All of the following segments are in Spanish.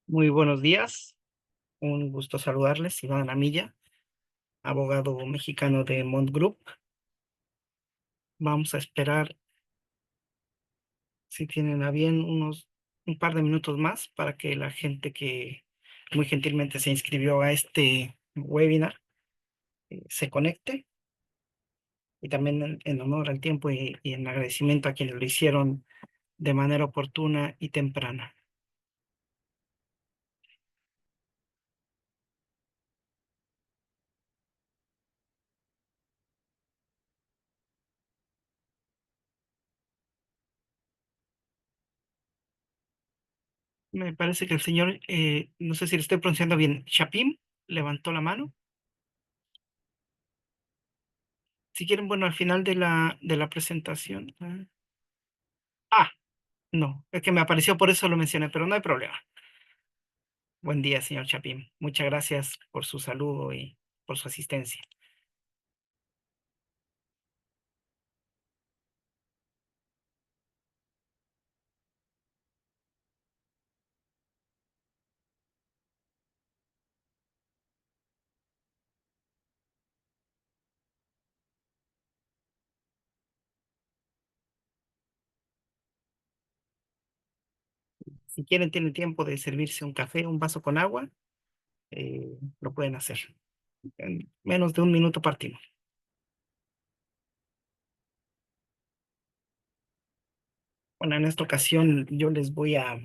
Muy buenos días, un gusto saludarles, Iván Amilla, abogado mexicano de Mont Group. Vamos a esperar, si tienen a bien, un par de minutos más para que la gente que muy gentilmente se inscribió a este webinar se conecte, y también en honor al tiempo y en agradecimiento a quienes lo hicieron de manera oportuna y temprana. Me parece que el señor, no sé si le estoy pronunciando bien, Chapim, levantó la mano. Si quieren, bueno, al final de la presentación. No, es que me apareció, por eso lo mencioné, pero no hay problema. Buen día, señor Chapín. Muchas gracias por su saludo y por su asistencia. Si quieren, tienen tiempo de servirse un café, un vaso con agua, lo pueden hacer. En menos de un minuto partimos. Bueno, en esta ocasión yo les voy a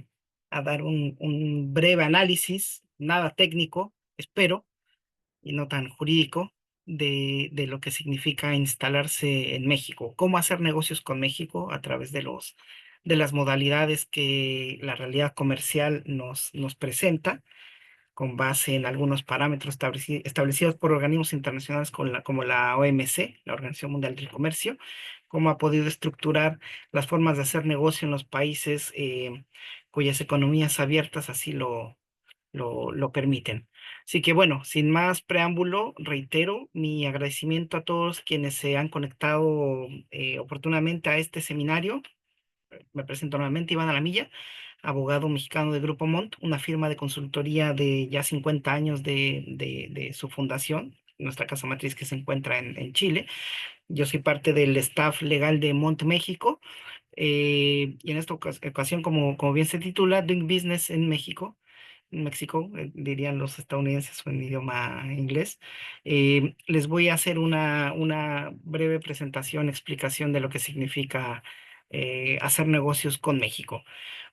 dar un breve análisis, nada técnico, espero, y no tan jurídico, de lo que significa instalarse en México, cómo hacer negocios con México a través de las modalidades que la realidad comercial nos presenta, con base en algunos parámetros establecidos por organismos internacionales como la OMC, la Organización Mundial del Comercio, cómo ha podido estructurar las formas de hacer negocio en los países cuyas economías abiertas así lo permiten. Así que bueno, sin más preámbulo, reitero mi agradecimiento a todos quienes se han conectado oportunamente a este seminario. Me presento nuevamente, Iván Alamilla, abogado mexicano de Grupo Mont, una firma de consultoría de ya 50 años de su fundación, nuestra casa matriz que se encuentra en Chile. Yo soy parte del staff legal de Mont México, y en esta ocasión, como bien se titula, Doing Business en México, México, dirían los estadounidenses o en idioma inglés. Les voy a hacer una breve presentación, explicación de lo que significa hacer negocios con México.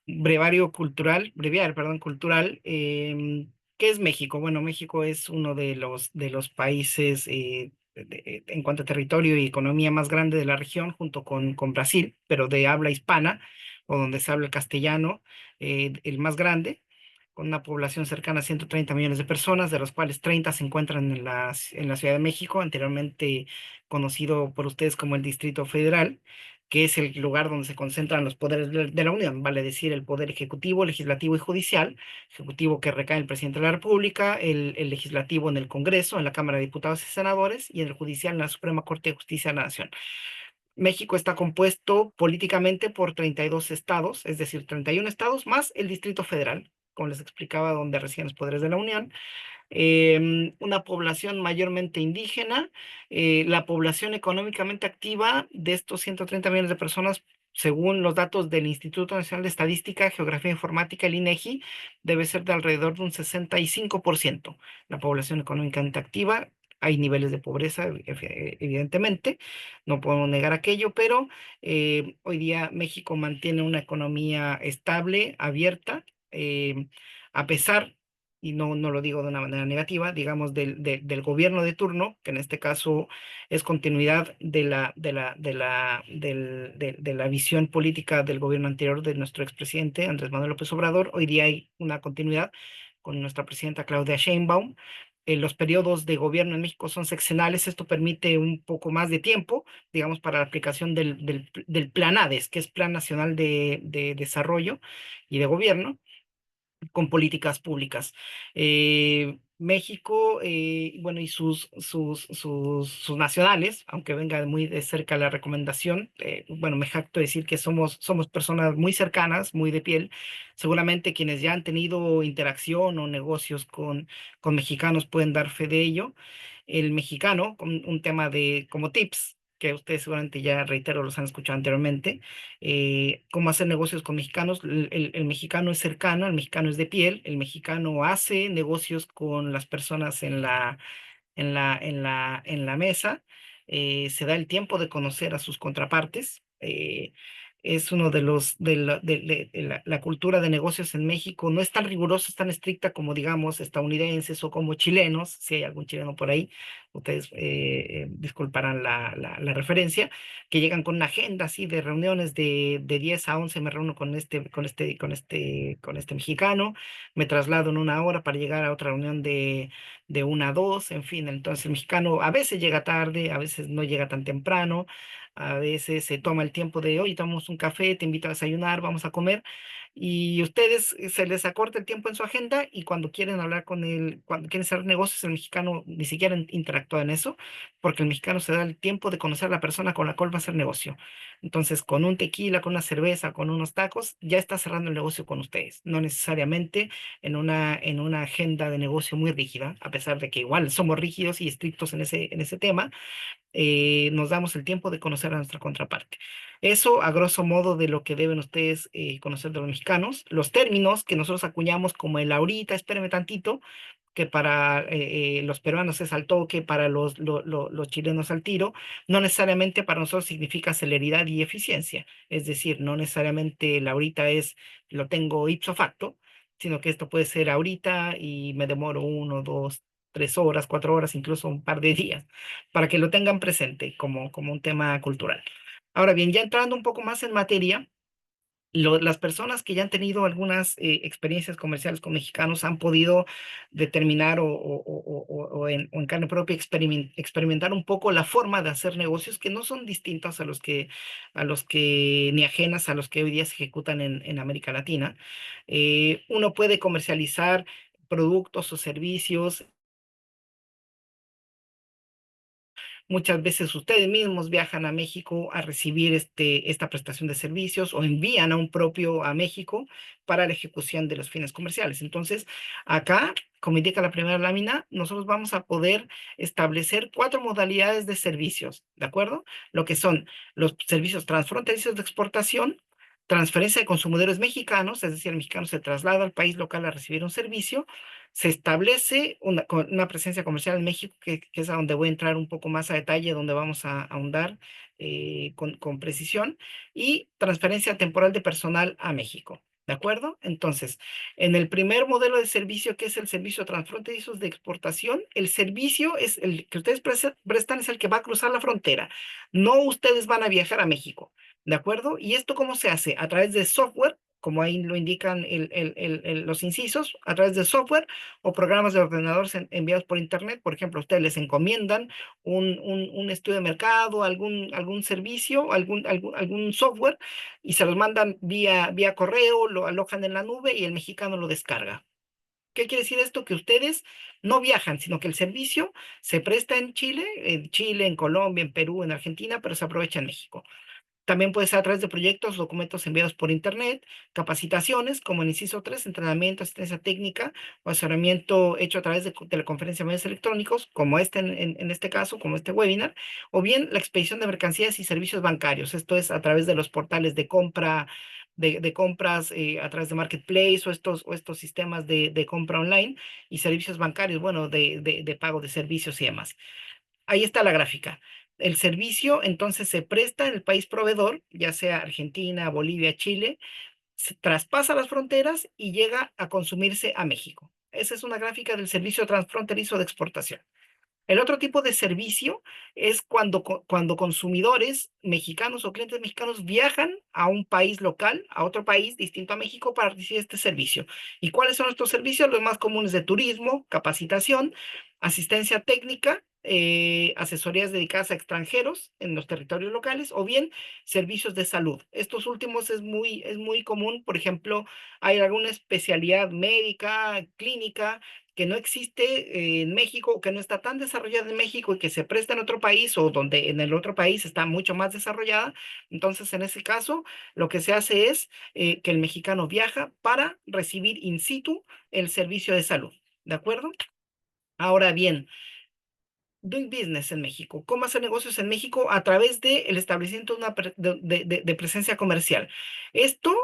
Breviario, perdón, cultural. ¿Qué es México? Bueno, México es uno de los países en cuanto a territorio y economía más grande de la región, junto con Brasil, pero de habla hispana, o donde se habla el castellano, el más grande, con una población cercana a 130 millones de personas, de los cuales 30 se encuentran en la Ciudad de México, anteriormente conocido por ustedes como el Distrito Federal, que es el lugar donde se concentran los poderes de la Unión, vale decir, el poder ejecutivo, legislativo y judicial. Ejecutivo que recae en el presidente de la República, el legislativo en el Congreso, en la Cámara de Diputados y Senadores, y en el judicial en la Suprema Corte de Justicia de la Nación. México está compuesto políticamente por 32 estados, es decir, 31 estados más el Distrito Federal, como les explicaba, donde residen los poderes de la Unión. Una población mayormente indígena. La población económicamente activa de estos 130 millones de personas, según los datos del Instituto Nacional de Estadística, Geografía e Informática, el INEGI, debe ser de alrededor de un 65%. La población económicamente activa. Hay niveles de pobreza, evidentemente, no podemos negar aquello, pero hoy día México mantiene una economía estable, abierta, a pesar, y no lo digo de una manera negativa, digamos, del gobierno de turno, que en este caso es continuidad de la visión política del gobierno anterior de nuestro expresidente Andrés Manuel López Obrador. Hoy día hay una continuidad con nuestra presidenta Claudia Sheinbaum. Los periodos de gobierno en México son sexenales. Esto permite un poco más de tiempo, digamos, para la aplicación del Plan ADES, que es Plan Nacional de Desarrollo y de Gobierno, con políticas públicas. México, bueno, y sus nacionales, aunque venga muy de cerca la recomendación, bueno, me jacto de decir que somos personas muy cercanas, muy de piel. Seguramente quienes ya han tenido interacción o negocios con mexicanos pueden dar fe de ello. El mexicano, con un tema de como tips, que ustedes seguramente ya reitero, los han escuchado anteriormente, cómo hacer negocios con mexicanos. El mexicano es cercano, el mexicano es de piel, el mexicano hace negocios con las personas en la mesa, se da el tiempo de conocer a sus contrapartes. Es uno de los, de la cultura de negocios en México no es tan rigurosa, es tan estricta como, digamos, estadounidenses o como chilenos, si hay algún chileno por ahí, ustedes disculparán la referencia, que llegan con una agenda así de reuniones de 10 a 11, me reúno con este mexicano, me traslado en una hora para llegar a otra reunión de 1 a 2, en fin. Entonces el mexicano a veces llega tarde, a veces no llega tan temprano, a veces se toma el tiempo de, oye, tomamos un café, te invito a desayunar, vamos a comer, y ustedes se les acorta el tiempo en su agenda y cuando quieren hablar con él, cuando quieren hacer negocios, el mexicano ni siquiera interactúa en eso, porque el mexicano se da el tiempo de conocer a la persona con la cual va a hacer negocio. Entonces, con un tequila, con una cerveza, con unos tacos, ya está cerrando el negocio con ustedes, no necesariamente en una agenda de negocio muy rígida, a pesar de que igual somos rígidos y estrictos en ese tema. Nos damos el tiempo de conocer a nuestra contraparte. Eso, a grosso modo, de lo que deben ustedes conocer de los mexicanos. Los términos que nosotros acuñamos como el ahorita, espéreme tantito, que para los peruanos es al toque, para los chilenos al tiro, no necesariamente para nosotros significa celeridad y eficiencia. Es decir, no necesariamente el ahorita es lo tengo ipso facto, sino que esto puede ser ahorita y me demoro 1, 2, 3 horas, 4 horas, incluso un par de días, para que lo tengan presente como un tema cultural. Ahora bien, ya entrando un poco más en materia, las personas que ya han tenido algunas experiencias comerciales con mexicanos han podido determinar o en carne propia experimentar un poco la forma de hacer negocios que no son distintos a los que ni ajenas a los que hoy día se ejecutan en América Latina. Uno puede comercializar productos o servicios. Muchas veces ustedes mismos viajan a México a recibir esta prestación de servicios o envían a un propio a México para la ejecución de los fines comerciales. Entonces, acá, como indica la primera lámina, nosotros vamos a poder establecer 4 modalidades de servicios, ¿de acuerdo? Lo que son los servicios transfronterizos de exportación, transferencia de consumidores mexicanos, es decir, el mexicano se traslada al país local a recibir un servicio, se establece una presencia comercial en México, que es a donde voy a entrar un poco más a detalle, donde vamos a ahondar con precisión, y transferencia temporal de personal a México. ¿De acuerdo? Entonces, en el primer modelo de servicio, que es el servicio transfronterizos de exportación, el servicio es el que ustedes prestan, es el que va a cruzar la frontera. No ustedes van a viajar a México. ¿De acuerdo? ¿Y esto cómo se hace? A través de software, como ahí lo indican los incisos, a través de software o programas de ordenadores enviados por Internet. Por ejemplo, ustedes les encomiendan un estudio de mercado, algún servicio, algún software, y se los mandan vía correo, lo alojan en la nube y el mexicano lo descarga. ¿Qué quiere decir esto? Que ustedes no viajan, sino que el servicio se presta en Chile, en Colombia, en Perú, en Argentina, pero se aprovecha en México. También puede ser a través de proyectos, documentos enviados por Internet, capacitaciones, como el inciso 3, entrenamiento, asistencia técnica o asesoramiento hecho a través de teleconferencia, medios electrónicos, como en este caso, como este webinar, o bien la expedición de mercancías y servicios bancarios. Esto es a través de los portales de compra, de compras a través de Marketplace o estos sistemas de compra online y servicios bancarios, bueno, de pago de servicios y demás. Ahí está la gráfica. El servicio entonces se presta en el país proveedor, ya sea Argentina, Bolivia, Chile, se traspasa las fronteras y llega a consumirse a México. Esa es una gráfica del servicio transfronterizo de exportación. El otro tipo de servicio es cuando consumidores mexicanos o clientes mexicanos viajan a un país local, a otro país distinto a México para recibir este servicio. ¿Y cuáles son estos servicios? Los más comunes de turismo, capacitación, asistencia técnica asesorías dedicadas a extranjeros en los territorios locales, o bien servicios de salud. Estos últimos es muy común. Por ejemplo, hay alguna especialidad médica, clínica, que no existe en México, que no está tan desarrollada en México y que se presta en otro país, o donde en el otro país está mucho más desarrollada. Entonces, en ese caso, lo que se hace es que el mexicano viaja para recibir in situ el servicio de salud. ¿De acuerdo? Ahora bien, doing business en México. ¿Cómo hacer negocios en México? A través del establecimiento de una de presencia comercial. Esto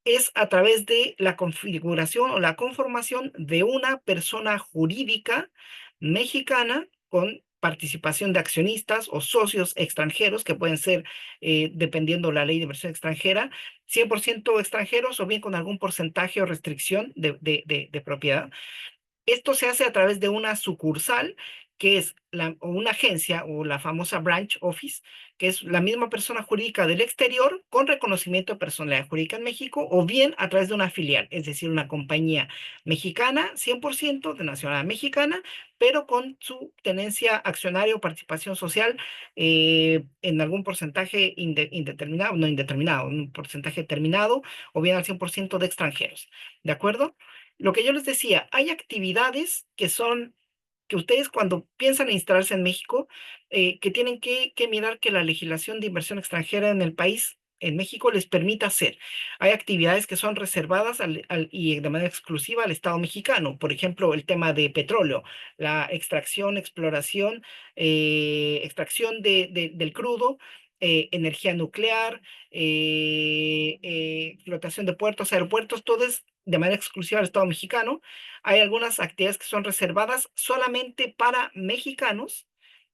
es a través de la configuración o la conformación de una persona jurídica mexicana con participación de accionistas o socios extranjeros, que pueden ser, dependiendo la ley de inversión extranjera, 100% extranjeros, o bien con algún porcentaje o restricción de propiedad. Esto se hace a través de una sucursal, que es o una agencia, o la famosa branch office, que es la misma persona jurídica del exterior con reconocimiento de personalidad jurídica en México, o bien a través de una filial, es decir, una compañía mexicana, 100% de nacionalidad mexicana, pero con su tenencia accionaria o participación social en algún porcentaje indeterminado, no indeterminado, un porcentaje determinado, o bien al 100% de extranjeros. ¿De acuerdo? Lo que yo les decía, hay actividades que ustedes, cuando piensan en instalarse en México, que tienen que mirar que la legislación de inversión extranjera en el país, en México, les permita hacer. Hay actividades que son reservadas y de manera exclusiva al Estado mexicano. Por ejemplo, el tema de petróleo, la extracción, exploración, extracción del crudo, energía nuclear, explotación de puertos, aeropuertos, todo es de manera exclusiva al Estado mexicano. Hay algunas actividades que son reservadas solamente para mexicanos,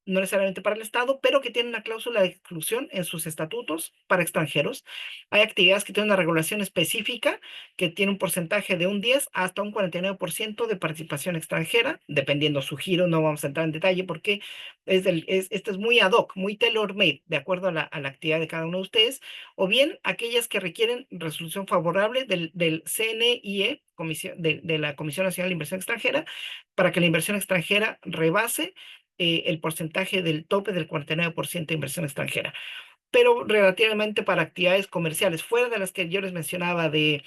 no necesariamente para el Estado, pero que tienen una cláusula de exclusión en sus estatutos para extranjeros. Hay actividades que tienen una regulación específica, que tiene un porcentaje de un 10 hasta un 49% de participación extranjera, dependiendo su giro. No vamos a entrar en detalle porque esto es muy ad hoc, muy tailor-made, de acuerdo a la actividad de cada uno de ustedes. O bien aquellas que requieren resolución favorable del CNIE, de la Comisión Nacional de Inversión Extranjera, para que la inversión extranjera rebase el porcentaje del tope del 49% de inversión extranjera. Pero relativamente para actividades comerciales, fuera de las que yo les mencionaba de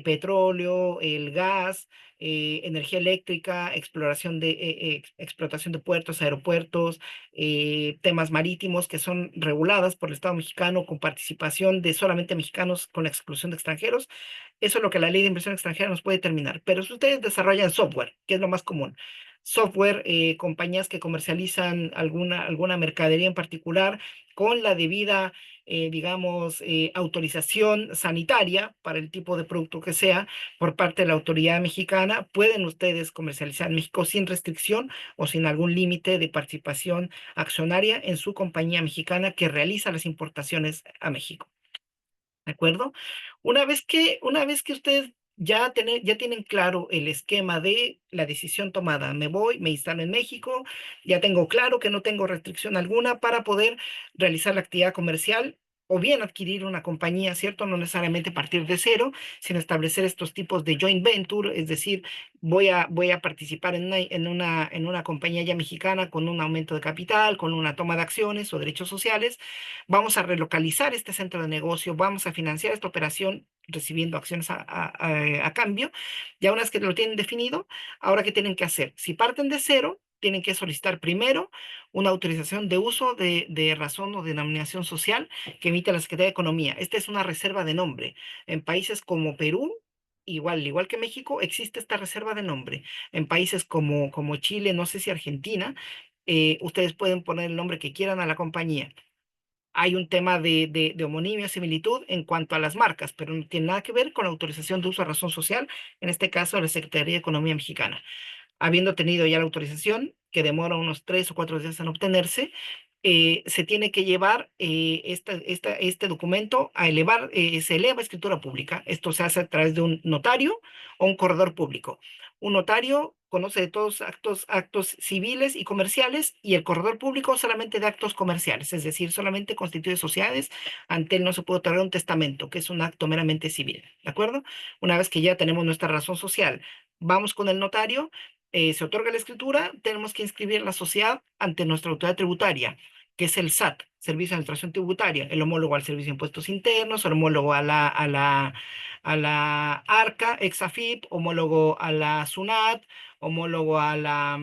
petróleo, el gas, energía eléctrica, exploración explotación de puertos, aeropuertos, temas marítimos, que son reguladas por el Estado mexicano con participación de solamente mexicanos con la exclusión de extranjeros. Eso es lo que la ley de inversión extranjera nos puede determinar. Pero si ustedes desarrollan software, que es lo más común, software, compañías que comercializan alguna mercadería en particular con la debida, digamos, autorización sanitaria para el tipo de producto que sea por parte de la autoridad mexicana, pueden ustedes comercializar en México sin restricción o sin algún límite de participación accionaria en su compañía mexicana que realiza las importaciones a México. ¿De acuerdo? Una vez que ustedes ya tienen claro el esquema de la decisión tomada, me voy, me instalo en México, ya tengo claro que no tengo restricción alguna para poder realizar la actividad comercial, o bien adquirir una compañía, ¿cierto? No necesariamente partir de cero, sino establecer estos tipos de joint venture, es decir, voy a participar en una compañía ya mexicana con un aumento de capital, con una toma de acciones o derechos sociales. Vamos a relocalizar este centro de negocio, vamos a financiar esta operación recibiendo acciones a cambio. Ya una vez que lo tienen definido, ahora ¿qué tienen que hacer? Si parten de cero, tienen que solicitar primero una autorización de uso de razón o denominación social que emite la Secretaría de Economía. Esta es una reserva de nombre. En países como Perú, igual que México, existe esta reserva de nombre. En países como Chile, no sé si Argentina, ustedes pueden poner el nombre que quieran a la compañía. Hay un tema de homonimia, similitud en cuanto a las marcas, pero no tiene nada que ver con la autorización de uso de razón social, en este caso de la Secretaría de Economía Mexicana. Habiendo tenido ya la autorización, que demora unos 3 o 4 días en obtenerse, se tiene que llevar este documento a elevar, se eleva a escritura pública. Esto se hace a través de un notario o un corredor público. Un notario conoce de todos actos civiles y comerciales, y el corredor público solamente de actos comerciales, es decir, solamente constituye sociedades. Ante él no se puede otorgar un testamento, que es un acto meramente civil. ¿De acuerdo? Una vez que ya tenemos nuestra razón social, vamos con el notario, se otorga la escritura, tenemos que inscribir la sociedad ante nuestra autoridad tributaria, que es el SAT, Servicio de Administración Tributaria, el homólogo al Servicio de Impuestos Internos, el homólogo a la ARCA, Exafip, homólogo a la SUNAT, homólogo a la,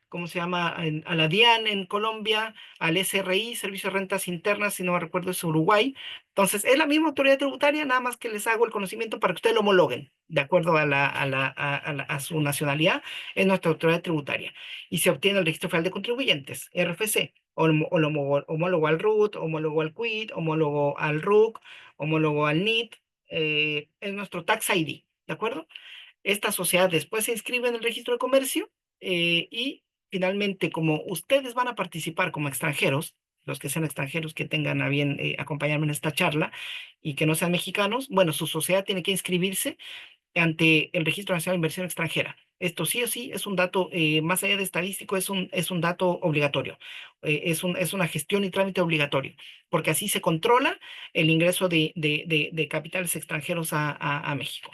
¿cómo se llama? A la DIAN en Colombia, al SRI, Servicio de Rentas Internas, si no me recuerdo es Uruguay. Entonces, es la misma autoridad tributaria, nada más que les hago el conocimiento para que ustedes lo homologuen, de acuerdo a su nacionalidad, es nuestra autoridad tributaria. Y se obtiene el Registro Federal de Contribuyentes, RFC, homólogo al RUT, homólogo al QUIT, homólogo al RUC, homólogo al NIT, es nuestro Tax ID, ¿de acuerdo? Esta sociedad después se inscribe en el registro de comercio y finalmente, como ustedes van a participar como extranjeros, los que sean extranjeros que tengan a bien acompañarme en esta charla y que no sean mexicanos, bueno, su sociedad tiene que inscribirse ante el Registro Nacional de Inversión Extranjera. Esto sí o sí es un dato, más allá de estadístico, es un dato obligatorio. Es una gestión y trámite obligatorio, porque así se controla el ingreso de capitales extranjeros a México.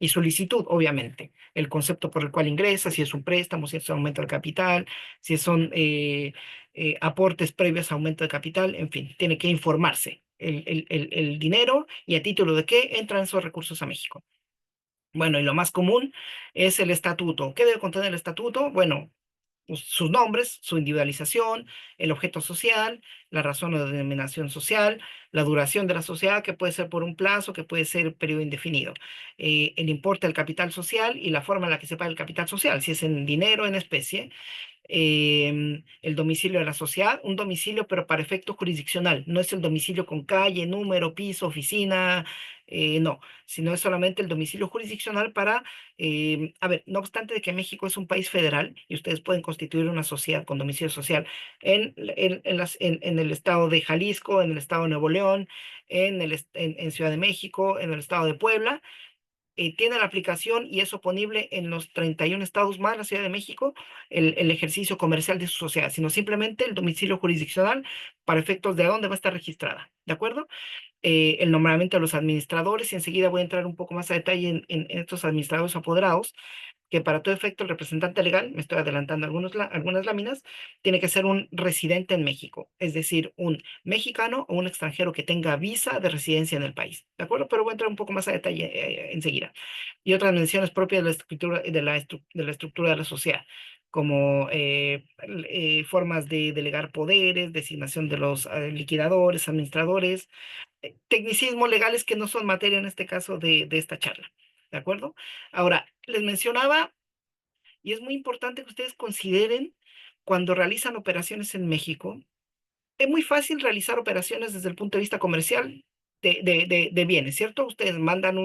Y solicitud, obviamente, el concepto por el cual ingresa, si es un préstamo, si es un aumento del capital, si son aportes previos a aumento de capital, en fin, tiene que informarse el dinero y a título de qué entran esos recursos a México. Bueno, y lo más común es el estatuto. ¿Qué debe contener el estatuto? Bueno, pues, sus nombres, su individualización, el objeto social, la razón o denominación social, la duración de la sociedad, que puede ser por un plazo, que puede ser periodo indefinido, el importe del capital social y la forma en la que se paga el capital social, si es en dinero, en especie, el domicilio de la sociedad, un domicilio pero para efecto jurisdiccional, no es el domicilio con calle, número, piso, oficina, no, sino es solamente el domicilio jurisdiccional para, a ver, no obstante de que México es un país federal y ustedes pueden constituir una sociedad con domicilio social en el estado de Jalisco, en el estado de Nuevo León, en Ciudad de México, en el estado de Puebla, tiene la aplicación y es oponible en los 31 estados más la Ciudad de México el ejercicio comercial de su sociedad, sino simplemente el domicilio jurisdiccional para efectos de dónde va a estar registrada. ¿De acuerdo? El nombramiento de los administradores y enseguida voy a entrar un poco más a detalle en estos administradores apoderados que para todo efecto el representante legal, me estoy adelantando algunas láminas, tiene que ser un residente en México, es decir, un mexicano o un extranjero que tenga visa de residencia en el país, ¿de acuerdo? Pero voy a entrar un poco más a detalle enseguida. Y otras menciones propias de la estructura de la sociedad, como formas de delegar poderes, designación de los liquidadores, administradores, tecnicismos legales que no son materia en este caso de esta charla. ¿De acuerdo? Ahora, les mencionaba, y es muy importante que ustedes consideren cuando realizan operaciones en México, es muy fácil realizar operaciones desde el punto de vista comercial de bienes, ¿cierto? Ustedes mandan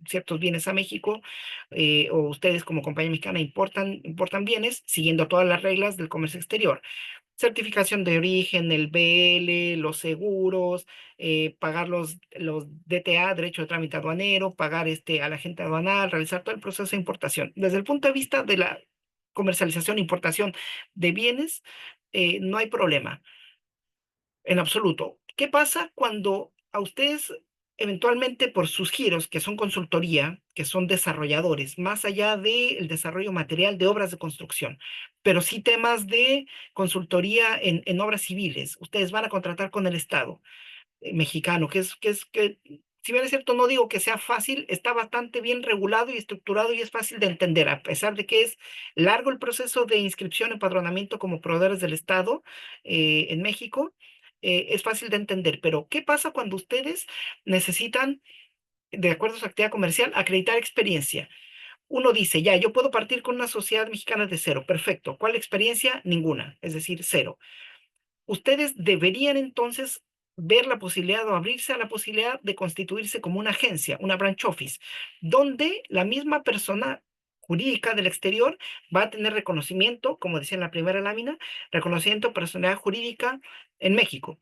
ciertos bienes a México o ustedes como compañía mexicana importan bienes siguiendo todas las reglas del comercio exterior, certificación de origen, el BL, los seguros, pagar los DTA, derecho de trámite aduanero, pagar a la agente aduanal, realizar todo el proceso de importación. Desde el punto de vista de la comercialización e importación de bienes, no hay problema en absoluto. ¿Qué pasa cuando a ustedes, eventualmente por sus giros, que son consultoría, que son desarrolladores, más allá del desarrollo material de obras de construcción, pero sí temas de consultoría en obras civiles, ustedes van a contratar con el Estado mexicano, que si bien es cierto, no digo que sea fácil, está bastante bien regulado y estructurado y es fácil de entender, a pesar de que es largo el proceso de inscripción, empadronamiento como proveedores del Estado en México, es fácil de entender. Pero, ¿qué pasa cuando ustedes necesitan, de acuerdo a su actividad comercial, acreditar experiencia? Uno dice, ya, yo puedo partir con una sociedad mexicana de cero, perfecto. ¿Cuál experiencia? Ninguna, es decir, cero. Ustedes deberían entonces ver la posibilidad o abrirse a la posibilidad de constituirse como una agencia, una branch office, donde la misma persona jurídica del exterior va a tener reconocimiento, como decía en la primera lámina, reconocimiento de personalidad jurídica en México.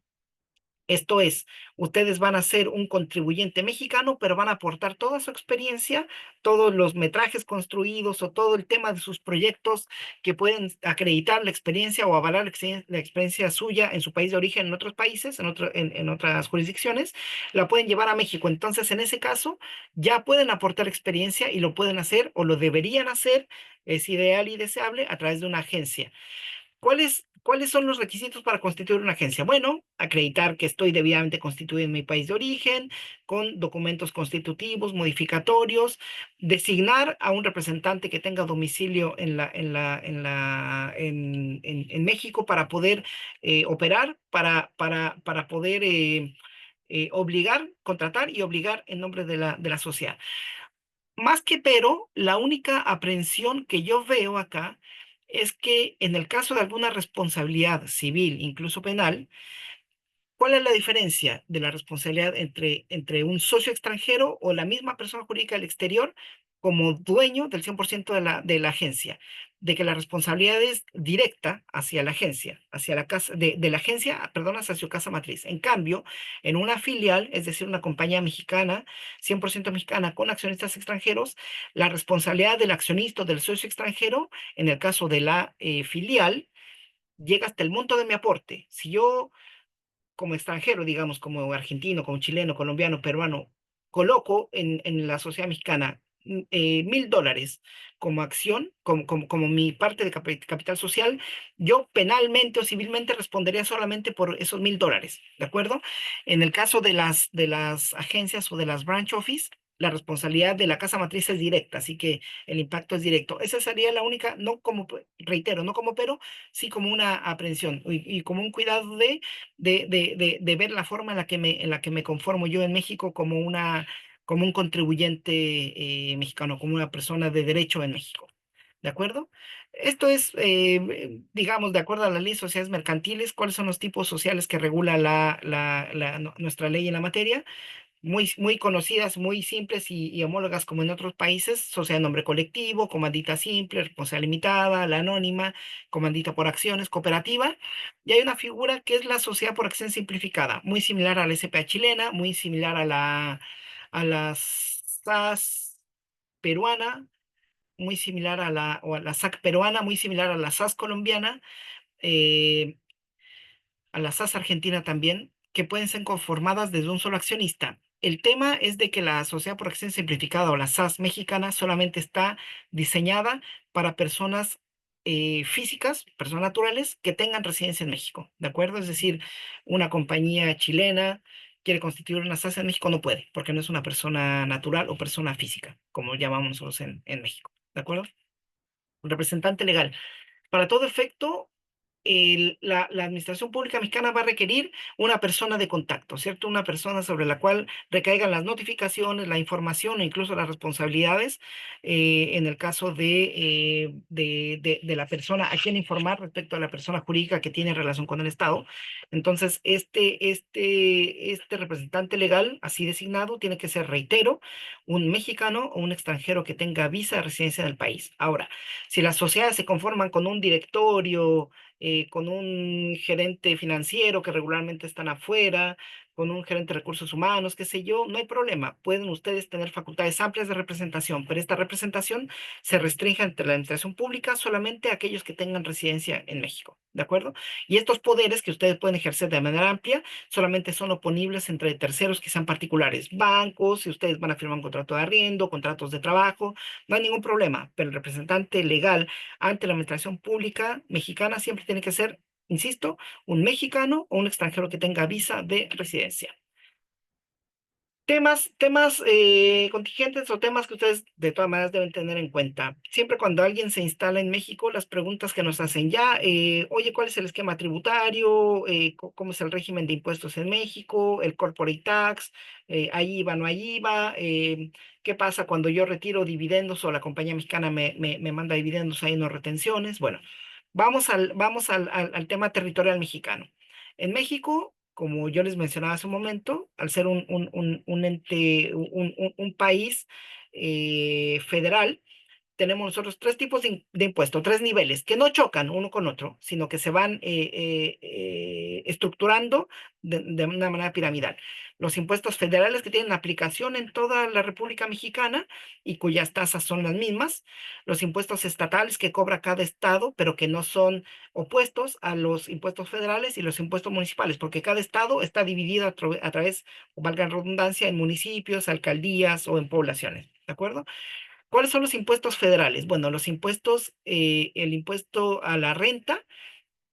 Esto es, ustedes van a ser un contribuyente mexicano, pero van a aportar toda su experiencia, todos los metrajes construidos o todo el tema de sus proyectos que pueden acreditar la experiencia o avalar la experiencia suya en su país de origen, en otros países, en otras jurisdicciones, la pueden llevar a México. Entonces, en ese caso, ya pueden aportar experiencia y lo pueden hacer o lo deberían hacer, es ideal y deseable, a través de una agencia. ¿Cuáles son los requisitos para constituir una agencia? Bueno, acreditar que estoy debidamente constituido en mi país de origen, con documentos constitutivos, modificatorios, designar a un representante que tenga domicilio en México para poder operar, para poder obligar, contratar y obligar en nombre de la sociedad. Más que pero, la única aprehensión que yo veo acá es que en el caso de alguna responsabilidad civil, incluso penal, ¿cuál es la diferencia de la responsabilidad entre un socio extranjero o la misma persona jurídica del exterior como dueño del 100% de la agencia? De que la responsabilidad es directa hacia la agencia, hacia la casa, de la agencia, perdón, hacia su casa matriz. En cambio, en una filial, es decir, una compañía mexicana, 100% mexicana con accionistas extranjeros, la responsabilidad del accionista o del socio extranjero, en el caso de la filial, llega hasta el monto de mi aporte. Si yo como extranjero, digamos, como argentino, como chileno, colombiano, peruano, coloco en la sociedad mexicana $1,000 como acción, como mi parte de capital social, yo penalmente o civilmente respondería solamente por esos $1,000, ¿de acuerdo? En el caso de las agencias o de las branch office, la responsabilidad de la casa matriz es directa, así que el impacto es directo. Esa sería la única, no como, reitero, no como pero, sí como una aprehensión y como un cuidado de ver la forma en la que me conformo yo en México como como un contribuyente mexicano, como una persona de derecho en México. ¿De acuerdo? Esto es, digamos, de acuerdo a las leyes sociales mercantiles, cuáles son los tipos sociales que regula nuestra ley en la materia muy conocidas, muy simples y homólogas como en otros países, sociedad de nombre colectivo, comandita simple, responsabilidad limitada, la anónima, comandita por acciones, cooperativa. Y hay una figura que es la sociedad por acción simplificada, muy similar a la SPA chilena, muy similar a la SAS peruana, muy similar o a la SAC peruana, muy similar a la SAS colombiana. eh, a la SAS argentina también, que pueden ser conformadas desde un solo accionista. El tema es de que la sociedad por acción simplificada o la SAS mexicana solamente está diseñada para personas físicas, personas naturales que tengan residencia en México, ¿de acuerdo? Es decir, una compañía chilena quiere constituir una SAS en México, no puede, porque no es una persona natural o persona física, como llamamos nosotros en México, ¿de acuerdo? Un representante legal. Para todo efecto, la administración pública mexicana va a requerir una persona de contacto, ¿cierto? Una persona sobre la cual recaigan las notificaciones, la información e incluso las responsabilidades en el caso de la persona a quien informar respecto a la persona jurídica que tiene relación con el Estado. Entonces, este representante legal así designado tiene que ser, reitero, un mexicano o un extranjero que tenga visa de residencia en el país. Ahora, si las sociedades se conforman con un directorio, con un gerente financiero que regularmente están afuera, con un gerente de recursos humanos, qué sé yo, no hay problema. Pueden ustedes tener facultades amplias de representación, pero esta representación se restringe entre la administración pública solamente a aquellos que tengan residencia en México, ¿de acuerdo? Y estos poderes que ustedes pueden ejercer de manera amplia solamente son oponibles entre terceros que sean particulares, bancos, si ustedes van a firmar un contrato de arriendo, contratos de trabajo, no hay ningún problema, pero el representante legal ante la administración pública mexicana siempre tiene que ser, insisto, un mexicano o un extranjero que tenga visa de residencia. Temas contingentes o temas que ustedes de todas maneras deben tener en cuenta. Siempre cuando alguien se instala en México, las preguntas que nos hacen ya, oye, ¿cuál es el esquema tributario? ¿Cómo es el régimen de impuestos en México? El corporate tax, ahí IVA, no hay IVA. ¿Qué pasa cuando yo retiro dividendos o la compañía mexicana me manda dividendos, hay no retenciones? Bueno, al tema territorial mexicano. En México, como yo les mencionaba hace un momento, al ser un ente, un país federal, tenemos nosotros tres tipos de impuestos, tres niveles, que no chocan uno con otro, sino que se van estructurando de una manera piramidal. Los impuestos federales que tienen aplicación en toda la República Mexicana y cuyas tasas son las mismas. Los impuestos estatales que cobra cada estado, pero que no son opuestos a los impuestos federales y los impuestos municipales, porque cada estado está dividido a través, o valga la redundancia, en municipios, alcaldías o en poblaciones. ¿De acuerdo? ¿Cuáles son los impuestos federales? Bueno, los impuestos, el impuesto a la renta,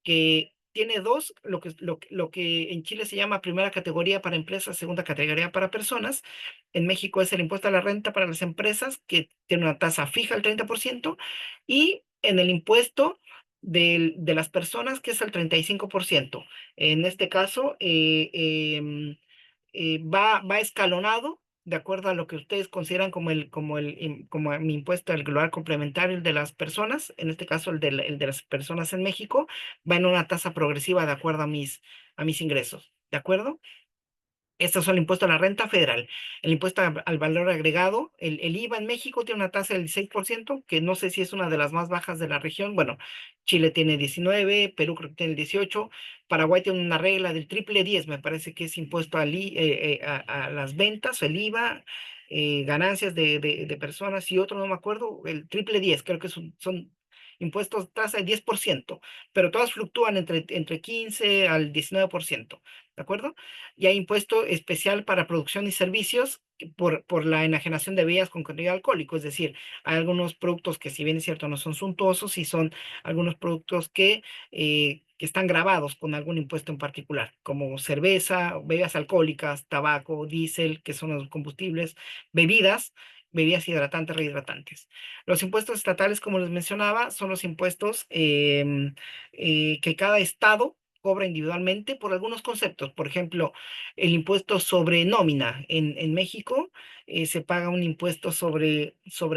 que tiene dos, lo que en Chile se llama primera categoría para empresas, segunda categoría para personas. En México es el impuesto a la renta para las empresas, que tiene una tasa fija al 30%, y en el impuesto de las personas, que es el 35%. En este caso, va escalonado de acuerdo a lo que ustedes consideran como mi impuesto al global complementario, el de las personas, en este caso el de las personas en México, va en una tasa progresiva de acuerdo a mis ingresos, ¿de acuerdo? Estos son el impuesto a la renta federal. El impuesto al valor agregado, el IVA en México tiene una tasa del 16%, que no sé si es una de las más bajas de la región. Bueno, Chile tiene 19, Perú creo que tiene el 18, Paraguay tiene una regla del triple 10, me parece que es impuesto a las ventas, el IVA, ganancias de personas y otro, no me acuerdo, el triple 10, creo que son impuestos, tasa de 10%, pero todas fluctúan entre 15 al 19%, ¿de acuerdo? Y hay impuesto especial para producción y servicios por la enajenación de bebidas con contenido alcohólico. Es decir, hay algunos productos que, si bien es cierto, no son suntuosos, y son algunos productos que están grabados con algún impuesto en particular, como cerveza, bebidas alcohólicas, tabaco, diésel, que son los combustibles, bebidas. Bebidas hidratantes, rehidratantes. Los impuestos estatales, como les mencionaba, son los impuestos que cada estado cobra individualmente por algunos conceptos. Por ejemplo, el impuesto sobre nómina. En México se paga un impuesto sobre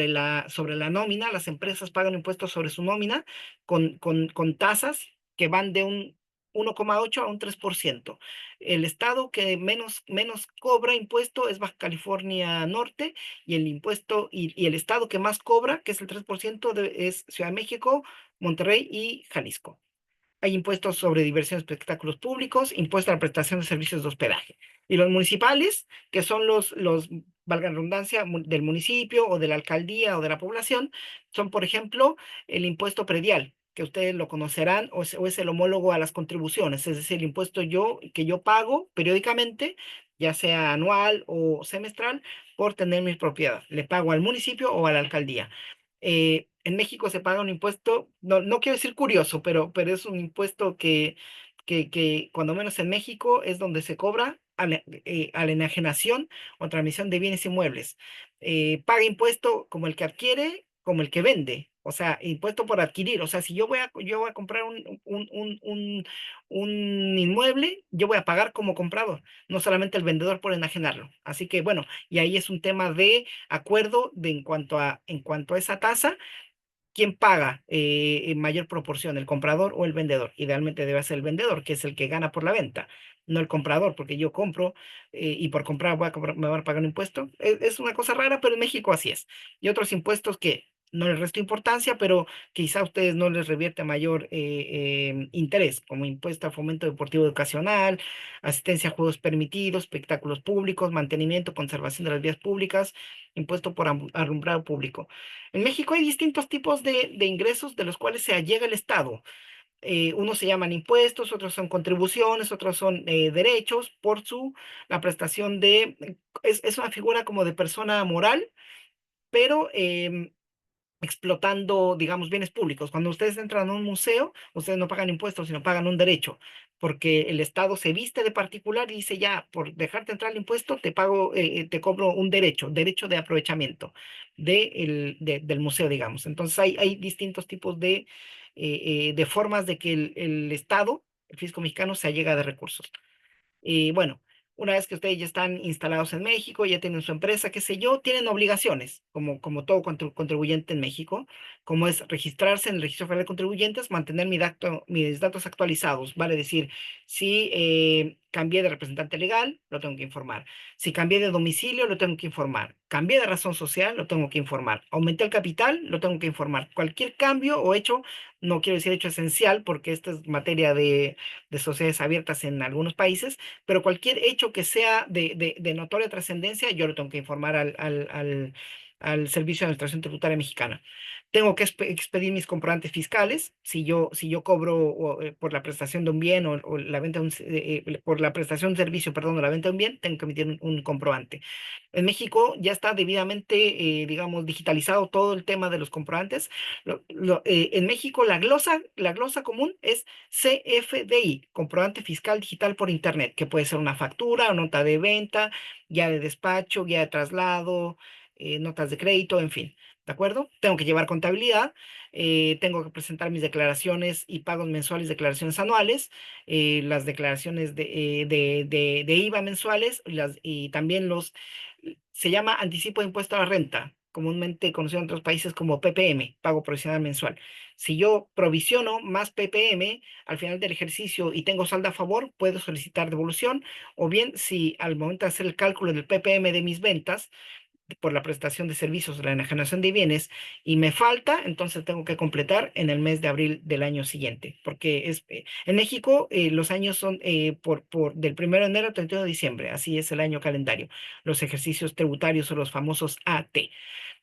la nómina. Las empresas pagan impuestos sobre su nómina con tasas que van de un 1,8 a un 3%. El estado que menos cobra impuesto es Baja California Norte, y y el estado que más cobra, que es el 3%, es Ciudad de México, Monterrey y Jalisco. Hay impuestos sobre diversión y espectáculos públicos, impuesto a la prestación de servicios de hospedaje. Y los municipales, que son valga la redundancia, del municipio o de la alcaldía o de la población, son, por ejemplo, el impuesto predial, que ustedes lo conocerán, o es el homólogo a las contribuciones, es decir, el impuesto que yo pago periódicamente, ya sea anual o semestral, por tener mi propiedad. Le pago al municipio o a la alcaldía. En México se paga un impuesto, no quiero decir curioso, pero es un impuesto que cuando menos en México es donde se cobra a la enajenación o transmisión de bienes inmuebles. Paga impuesto como el que adquiere, como el que vende. O sea, impuesto por adquirir. O sea, si yo voy a comprar un inmueble, yo voy a pagar como comprador, no solamente el vendedor por enajenarlo. Así que bueno, y ahí es un tema de acuerdo en cuanto a esa tasa. ¿Quién paga en mayor proporción, el comprador o el vendedor? Idealmente debe ser el vendedor, que es el que gana por la venta, no el comprador, porque yo compro y por comprar me van a pagar un impuesto. Es una cosa rara, pero en México así es. Y otros impuestos que no les resto importancia, pero quizá a ustedes no les revierte mayor interés, como impuesto a fomento deportivo educacional, asistencia a juegos permitidos, espectáculos públicos, mantenimiento, conservación de las vías públicas, impuesto por alumbrado público. En México hay distintos tipos de ingresos de los cuales se allega el Estado. Unos se llaman impuestos, otros son contribuciones, otros son derechos por la prestación es una figura como de persona moral, pero explotando, digamos, bienes públicos. Cuando ustedes entran a un museo, ustedes no pagan impuestos, sino pagan un derecho, porque el Estado se viste de particular y dice: ya, por dejarte entrar el impuesto, te cobro un derecho de aprovechamiento del museo, digamos. Entonces hay distintos tipos de formas de que el Estado, el fisco mexicano, se allega de recursos. Y bueno, una vez que ustedes ya están instalados en México, ya tienen su empresa, qué sé yo, tienen obligaciones, como todo contribuyente en México, como es registrarse en el Registro Federal de Contribuyentes, mantener mis datos actualizados, vale decir, si cambié de representante legal, lo tengo que informar. Si cambié de domicilio, lo tengo que informar. Cambié de razón social, lo tengo que informar. Aumenté el capital, lo tengo que informar. Cualquier cambio o hecho, no quiero decir hecho esencial, porque esta es materia de sociedades abiertas en algunos países, pero cualquier hecho que sea de notoria trascendencia, yo lo tengo que informar al Servicio de Administración Tributaria Mexicana. Tengo que expedir mis comprobantes fiscales. Si yo cobro por la prestación de un bien o la venta de por la prestación de servicio, perdón, o la venta de un bien, tengo que emitir un comprobante. En México ya está debidamente, digamos, digitalizado todo el tema de los comprobantes. En México la glosa común es CFDI, comprobante fiscal digital por Internet, que puede ser una factura, nota de venta, guía de despacho, guía de traslado, notas de crédito, en fin. ¿De acuerdo? Tengo que llevar contabilidad, tengo que presentar mis declaraciones y pagos mensuales, declaraciones anuales, las declaraciones de IVA mensuales y también se llama anticipo de impuesto a la renta, comúnmente conocido en otros países como PPM, pago provisional mensual. Si yo provisiono más PPM al final del ejercicio y tengo saldo a favor, puedo solicitar devolución, o bien si al momento de hacer el cálculo del PPM de mis ventas, por la prestación de servicios de la enajenación de bienes y me falta, entonces tengo que completar en el mes de abril del año siguiente, porque en México los años son del 1 de enero al 31 de diciembre, así es el año calendario, los ejercicios tributarios o los famosos AT, ¿de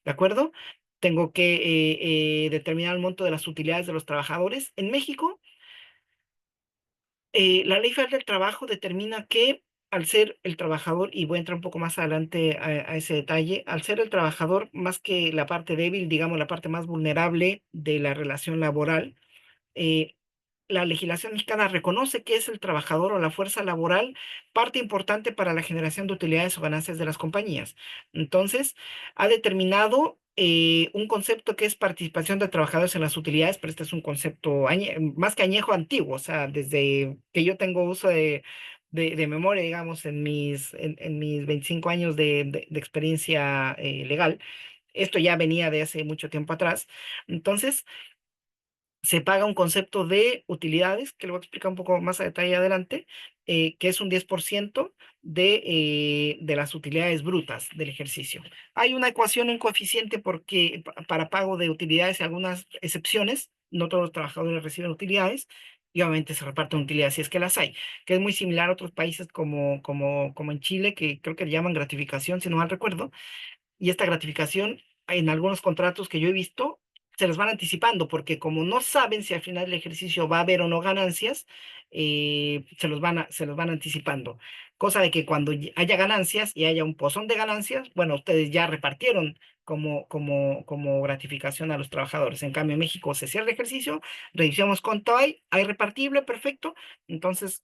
acuerdo? Tengo que determinar el monto de las utilidades de los trabajadores. En México, la Ley Federal del Trabajo determina que al ser el trabajador, y voy a entrar un poco más adelante a ese detalle, al ser el trabajador más que la parte débil, digamos la parte más vulnerable de la relación laboral, eh, la legislación mexicana reconoce que es el trabajador o la fuerza laboral parte importante para la generación de utilidades o ganancias de las compañías. Entonces, ha determinado un concepto que es participación de trabajadores en las utilidades, pero este es un concepto más que añejo, antiguo, o sea, desde que yo tengo uso de memoria, digamos, en mis 25 años de experiencia legal. Esto ya venía de hace mucho tiempo atrás. Entonces, se paga un concepto de utilidades, que lo voy a explicar un poco más a detalle adelante, que es un 10% de las utilidades brutas del ejercicio. Hay una ecuación en coeficiente porque para pago de utilidades y algunas excepciones, no todos los trabajadores reciben utilidades, y obviamente se reparten utilidades si es que las hay, que es muy similar a otros países como en Chile, que creo que le llaman gratificación, si no mal recuerdo, y esta gratificación en algunos contratos que yo he visto se les van anticipando porque como no saben si al final del ejercicio va a haber o no ganancias, se los van anticipando. Cosa de que cuando haya ganancias y haya un pozón de ganancias, bueno, ustedes ya repartieron como gratificación a los trabajadores. En cambio, en México se cierra el ejercicio, revisamos cuánto hay repartible, perfecto. Entonces,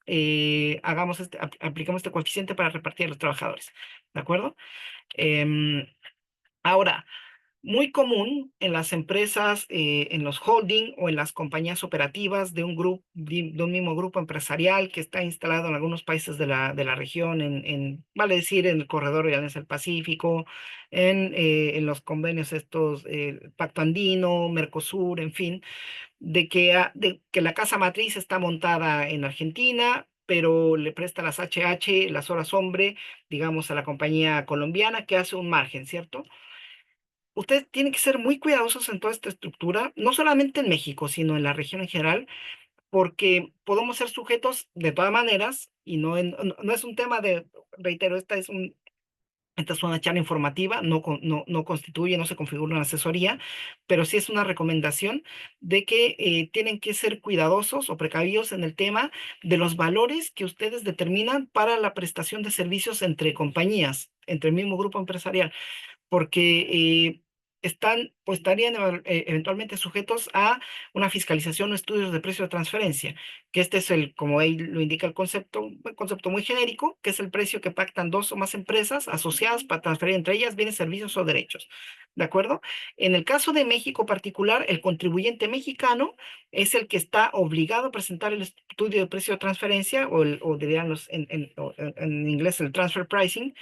aplicamos este coeficiente para repartir a los trabajadores. ¿De acuerdo? Em, Ahora, muy común en las empresas, en los holding o en las compañías operativas de un grupo, de un mismo grupo empresarial que está instalado en algunos países de la región, vale decir, en el corredor de Alianza del Pacífico, en los convenios estos, Pacto Andino, Mercosur, en fin, de que la casa matriz está montada en Argentina, pero le presta las HH, las horas hombre, digamos, a la compañía colombiana que hace un margen, ¿cierto? Ustedes tienen que ser muy cuidadosos en toda esta estructura, no solamente en México, sino en la región en general, porque podemos ser sujetos de todas maneras, y no es un tema reitero, esta es una charla informativa, no constituye, no se configura una asesoría, pero sí es una recomendación de que tienen que ser cuidadosos o precavidos en el tema de los valores que ustedes determinan para la prestación de servicios entre compañías, entre el mismo grupo empresarial, porque están o estarían eventualmente sujetos a una fiscalización o estudios de precio de transferencia, que este es como ahí lo indica el concepto, un concepto muy genérico, que es el precio que pactan dos o más empresas asociadas para transferir entre ellas bienes, servicios o derechos. ¿De acuerdo? En el caso de México particular, el contribuyente mexicano es el que está obligado a presentar el estudio de precio de transferencia, o dirían en inglés el transfer pricing,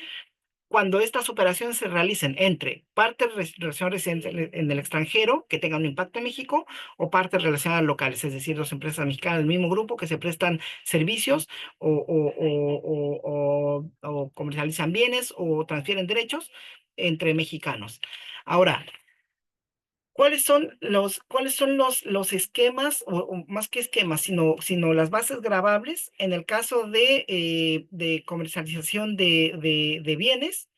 cuando estas operaciones se realicen entre partes relacionadas en el extranjero que tengan un impacto en México o partes relacionadas locales, es decir, dos empresas mexicanas del mismo grupo que se prestan servicios o comercializan bienes o transfieren derechos entre mexicanos. Ahora, ¿cuáles son los esquemas, o más que esquemas, sino las bases gravables en el caso de comercialización de bienes?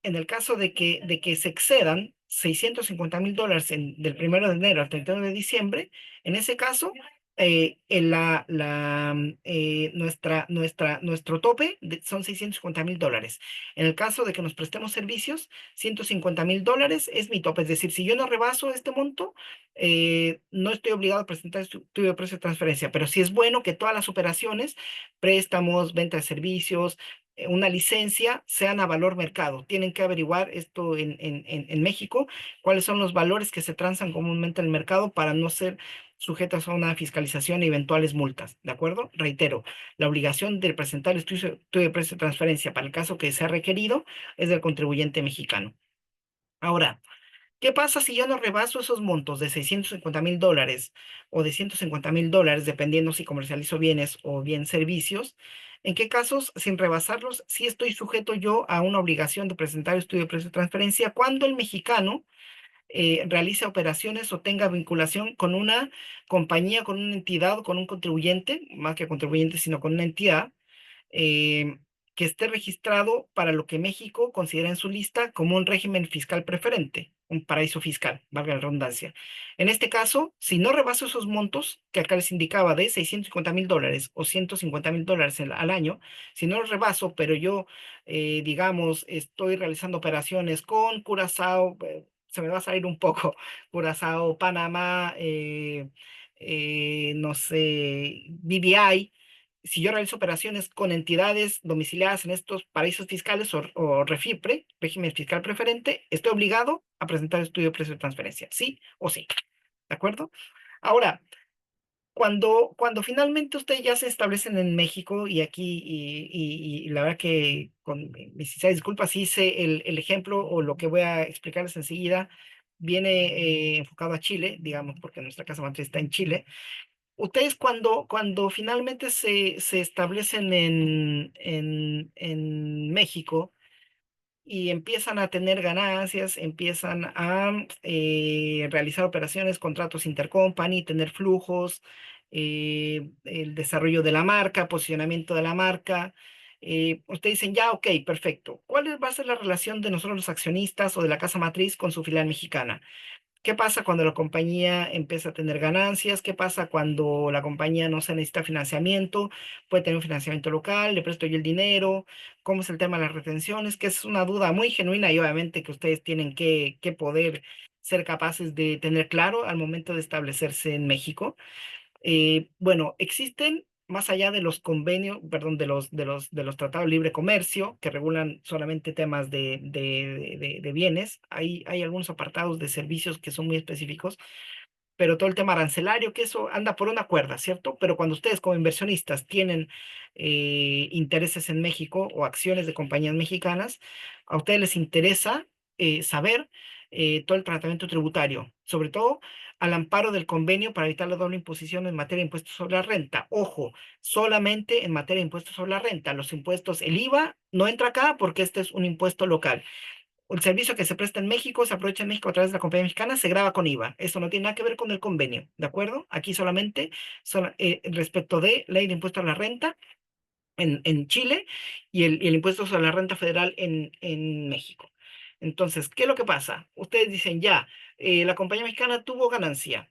En el caso de que se excedan $650,000 del 1 de enero al 31 de diciembre, en ese caso, nuestro tope son $650,000. En el caso de que nos prestemos servicios, $150,000 es mi tope. Es decir, si yo no rebaso este monto, no estoy obligado a presentar estudio de precio de transferencia, pero sí es bueno que todas las operaciones, préstamos, venta de servicios, una licencia sean a valor mercado. Tienen que averiguar esto en México, cuáles son los valores que se transan comúnmente en el mercado para no ser sujetas a una fiscalización y eventuales multas. ¿De acuerdo? Reitero, la obligación de presentar el estudio de precio de transferencia para el caso que sea requerido es del contribuyente mexicano. Ahora, ¿qué pasa si yo no rebaso esos montos de $650,000 o de $150,000, dependiendo si comercializo bienes o bien servicios? ¿En qué casos, sin rebasarlos, sí estoy sujeto yo a una obligación de presentar estudio de precio de transferencia cuando el mexicano realice operaciones o tenga vinculación con una compañía, con una entidad o con un contribuyente, más que contribuyente, sino con una entidad? eh, que esté registrado para lo que México considera en su lista como un régimen fiscal preferente, un paraíso fiscal, valga la redundancia. En este caso, si no rebaso esos montos que acá les indicaba de $650,000 o $150,000 al año, si no los rebaso, pero yo, digamos, estoy realizando operaciones con Curazao, se me va a salir un poco, Curazao, Panamá, no sé, BBI. Si yo realizo operaciones con entidades domiciliadas en estos paraísos fiscales o REFIPRE, régimen fiscal preferente, estoy obligado a presentar estudio de precio de transferencia, sí o sí, ¿de acuerdo? Ahora, cuando finalmente ustedes ya se establecen en México y aquí, y la verdad que con mis sinceras disculpas hice el ejemplo o lo que voy a explicarles enseguida, viene enfocado a Chile, digamos, porque nuestra casa matriz está en Chile. Ustedes cuando finalmente se establecen en México y empiezan a tener ganancias, empiezan a realizar operaciones, contratos intercompany, tener flujos, el desarrollo de la marca, posicionamiento de la marca, ustedes dicen, ya, ok, perfecto. Va a ser la relación de nosotros los accionistas o de la casa matriz con su filial mexicana? ¿Qué pasa cuando la compañía empieza a tener ganancias? ¿Qué pasa cuando la compañía no se necesita financiamiento? Puede tener un financiamiento local, le presto yo el dinero. ¿Cómo es el tema de las retenciones? Que es una duda muy genuina y obviamente que ustedes tienen que poder ser capaces de tener claro al momento de establecerse en México. Bueno, existen, más allá de los convenios, perdón, de los tratados de libre comercio que regulan solamente temas de bienes, hay algunos apartados de servicios que son muy específicos, pero todo el tema arancelario, que eso anda por una cuerda, ¿cierto? Pero cuando ustedes como inversionistas tienen intereses en México o acciones de compañías mexicanas, a ustedes les interesa saber todo el tratamiento tributario, sobre todo al amparo del convenio para evitar la doble imposición en materia de impuestos sobre la renta. Ojo, solamente en materia de impuestos sobre la renta. Los impuestos, el IVA no entra acá porque este es un impuesto local. El servicio que se presta en México, se aprovecha en México a través de la compañía mexicana, se graba con IVA. Eso no tiene nada que ver con el convenio, ¿de acuerdo? Aquí solamente respecto de ley de impuesto a la renta en Chile y el impuesto sobre la renta federal en México. Entonces, ¿qué es lo que pasa? Ustedes dicen, ya, la compañía mexicana tuvo ganancia.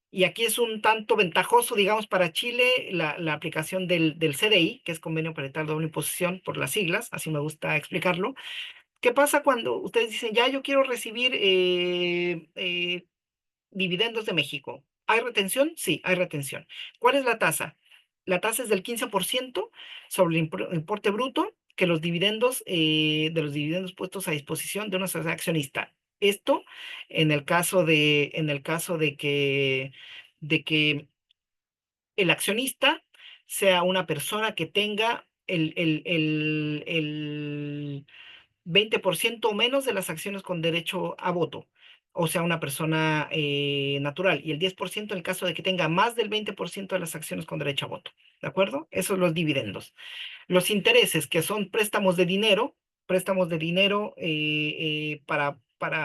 Y aquí es un tanto ventajoso, digamos, para Chile la aplicación del CDI, que es Convenio para evitar doble imposición por las siglas, así me gusta explicarlo. ¿Qué pasa cuando ustedes dicen, ya yo quiero recibir dividendos de México? ¿Hay retención? Sí, hay retención. ¿Cuál es la tasa? La tasa es del 15% sobre el importe bruto que de los dividendos puestos a disposición de una sociedad accionista. Esto en el caso de que el accionista sea una persona que tenga 20% o menos de las acciones con derecho a voto, o sea, una persona natural, y el 10% en el caso de que tenga más del 20% de las acciones con derecho a voto. ¿De acuerdo? Esos son los dividendos. Los intereses, que son préstamos de dinero para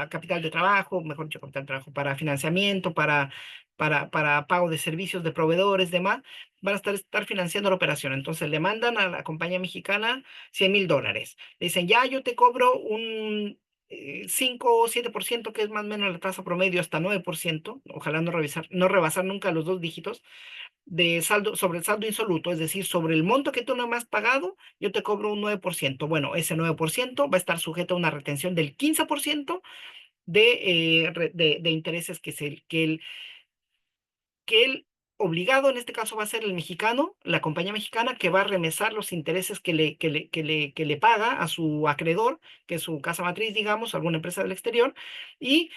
capital de trabajo, mejor dicho, capital de trabajo, para financiamiento, para pago de servicios de proveedores, demás, van a estar financiando la operación. Entonces le mandan a la compañía mexicana $100,000. Le dicen, ya yo te cobro un 5 o 7%, que es más o menos la tasa promedio, hasta 9%, ojalá no rebasar nunca los dos dígitos de saldo, sobre el saldo insoluto, es decir, sobre el monto que tú no me has pagado, yo te cobro un 9%. Bueno, ese 9% va a estar sujeto a una retención del 15% de intereses que el obligado en este caso va a ser el mexicano, la compañía mexicana, que va a remesar los intereses que le paga a su acreedor, que es su casa matriz, digamos, alguna empresa del exterior, y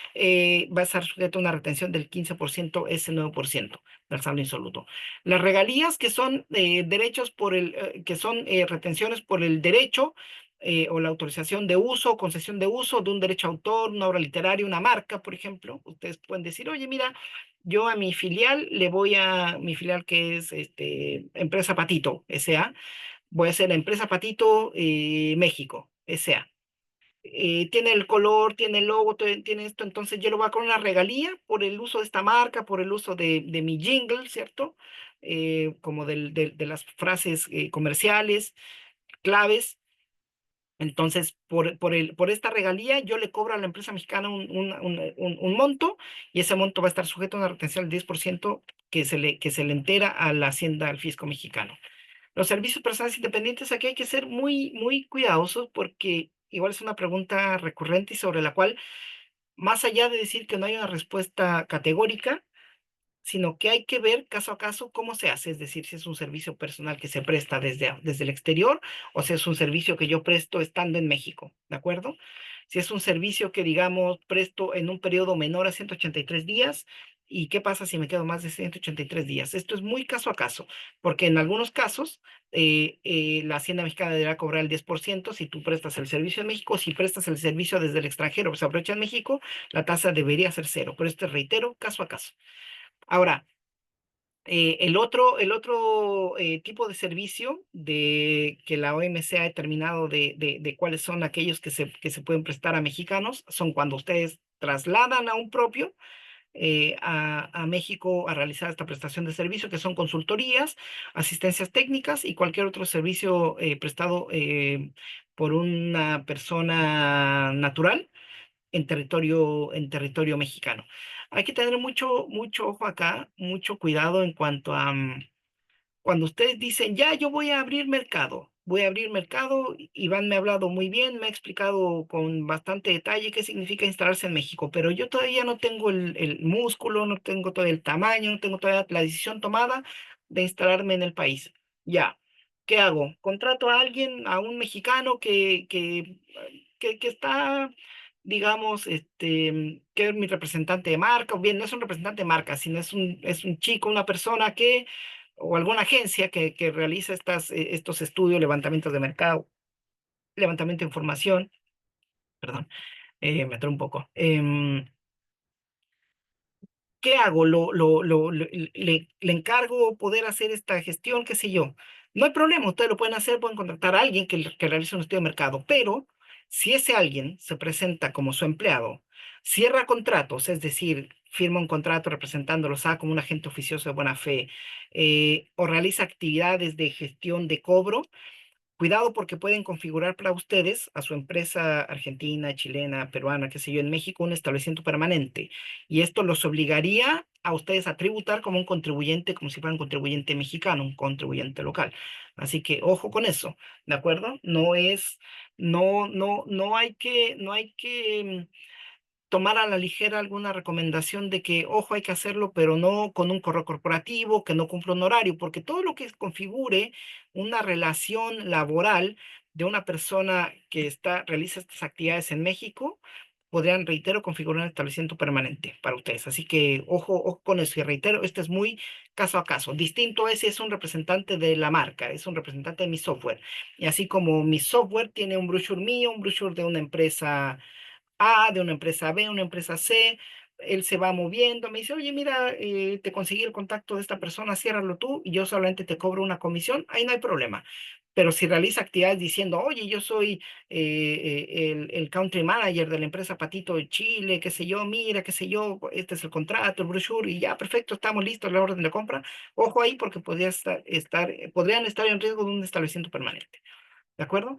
va a estar sujeto a una retención del 15%, ese 9% del saldo insoluto. Las regalías, que son derechos que son retenciones por el derecho o la autorización de uso, concesión de uso de un derecho a autor, una obra literaria, una marca, por ejemplo. Ustedes pueden decir, oye, mira, yo a mi filial, que es Empresa Patito S.A., voy a hacer la Empresa Patito México S.A. Tiene el color, tiene el logo, tiene esto, entonces yo le voy a cobrar una regalía por el uso de esta marca, por el uso de mi jingle, ¿cierto? Como de las frases comerciales, claves. Entonces, por esta regalía, yo le cobro a la empresa mexicana un monto, y ese monto va a estar sujeto a una retención del 10% que se le entera a la Hacienda, al fisco mexicano. Los servicios personales independientes, aquí hay que ser muy, muy cuidadosos, porque igual es una pregunta recurrente y sobre la cual, más allá de decir que no hay una respuesta categórica, sino que hay que ver caso a caso cómo se hace, es decir, si es un servicio personal que se presta desde el exterior, o si es un servicio que yo presto estando en México, ¿de acuerdo? Si es un servicio que, digamos, presto en un periodo menor a 183 días, ¿y qué pasa si me quedo más de 183 días? Esto es muy caso a caso, porque en algunos casos la Hacienda Mexicana deberá cobrar el 10% si tú prestas el servicio en México. Si prestas el servicio desde el extranjero, se aprovecha en México, la tasa debería ser cero, pero esto reitero, caso a caso. Ahora, el otro tipo de servicio que la OMC ha determinado de cuáles son aquellos que se pueden prestar a mexicanos, son cuando ustedes trasladan a un propio a México a realizar esta prestación de servicio, que son consultorías, asistencias técnicas y cualquier otro servicio prestado por una persona natural en territorio mexicano. Hay que tener mucho, mucho ojo acá, mucho cuidado en cuanto a cuando ustedes dicen, ya, yo voy a abrir mercado. Iván me ha hablado muy bien, me ha explicado con bastante detalle qué significa instalarse en México, pero yo todavía no tengo el músculo, no tengo todo el tamaño, no tengo toda la decisión tomada de instalarme en el país. Ya, ¿qué hago? Contrato a alguien, a un mexicano que está, digamos, que es mi representante de marca, o bien no es un representante de marca, sino es un chico, una persona o alguna agencia que realiza estos estudios, levantamientos de mercado, levantamiento de información, perdón, me atró un poco. ¿Qué hago? Le encargo poder hacer esta gestión, qué sé yo. No hay problema, ustedes lo pueden hacer, pueden contratar a alguien que realice un estudio de mercado, pero si ese alguien se presenta como su empleado, cierra contratos, es decir, firma un contrato representándolos a como un agente oficioso de buena fe, o realiza actividades de gestión de cobro. Cuidado, porque pueden configurar para ustedes, a su empresa argentina, chilena, peruana, qué sé yo, en México, un establecimiento permanente. Y esto los obligaría a ustedes a tributar como un contribuyente, como si fuera un contribuyente mexicano, un contribuyente local. Así que ojo con eso, ¿de acuerdo? No hay que tomar a la ligera alguna recomendación de que, ojo, hay que hacerlo, pero no con un correo corporativo, que no cumpla un horario, porque todo lo que configure una relación laboral de una persona que realiza estas actividades en México, podrían, reitero, configurar un establecimiento permanente para ustedes. Así que ojo con eso. Y reitero, este es muy caso a caso. Distinto es si es un representante de la marca, es un representante de mi software. Y así como mi software tiene un brochure mío, un brochure de una empresa A, de una empresa B, una empresa C, él se va moviendo, me dice, oye, mira, te conseguí el contacto de esta persona, ciérralo tú y yo solamente te cobro una comisión, ahí no hay problema. Pero si realiza actividades diciendo, oye, yo soy el country manager de la empresa Patito de Chile, qué sé yo, mira, qué sé yo, este es el contrato, el brochure, y ya, perfecto, estamos listos, la orden de compra, ojo ahí porque podrían estar en riesgo de un establecimiento permanente. ¿De acuerdo?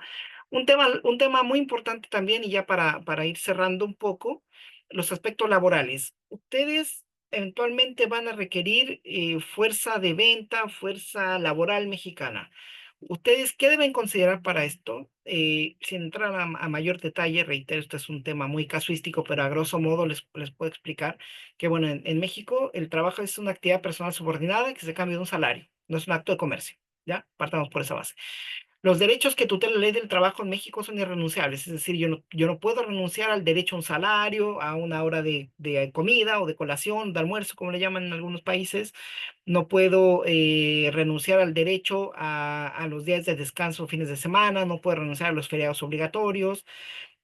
Un tema muy importante también, y ya para ir cerrando un poco, los aspectos laborales. Ustedes eventualmente van a requerir fuerza de venta, fuerza laboral mexicana. ¿Ustedes qué deben considerar para esto? Sin entrar a mayor detalle, reitero, este es un tema muy casuístico, pero a grosso modo les puedo explicar que, bueno, en México el trabajo es una actividad personal subordinada que se cambia de un salario, no es un acto de comercio, ¿ya? Partamos por esa base. Los derechos que tutela la ley del trabajo en México son irrenunciables, es decir, yo no puedo renunciar al derecho a un salario, a una hora de comida o de colación, de almuerzo, como le llaman en algunos países. No puedo renunciar al derecho a los días de descanso, fines de semana, no puedo renunciar a los feriados obligatorios,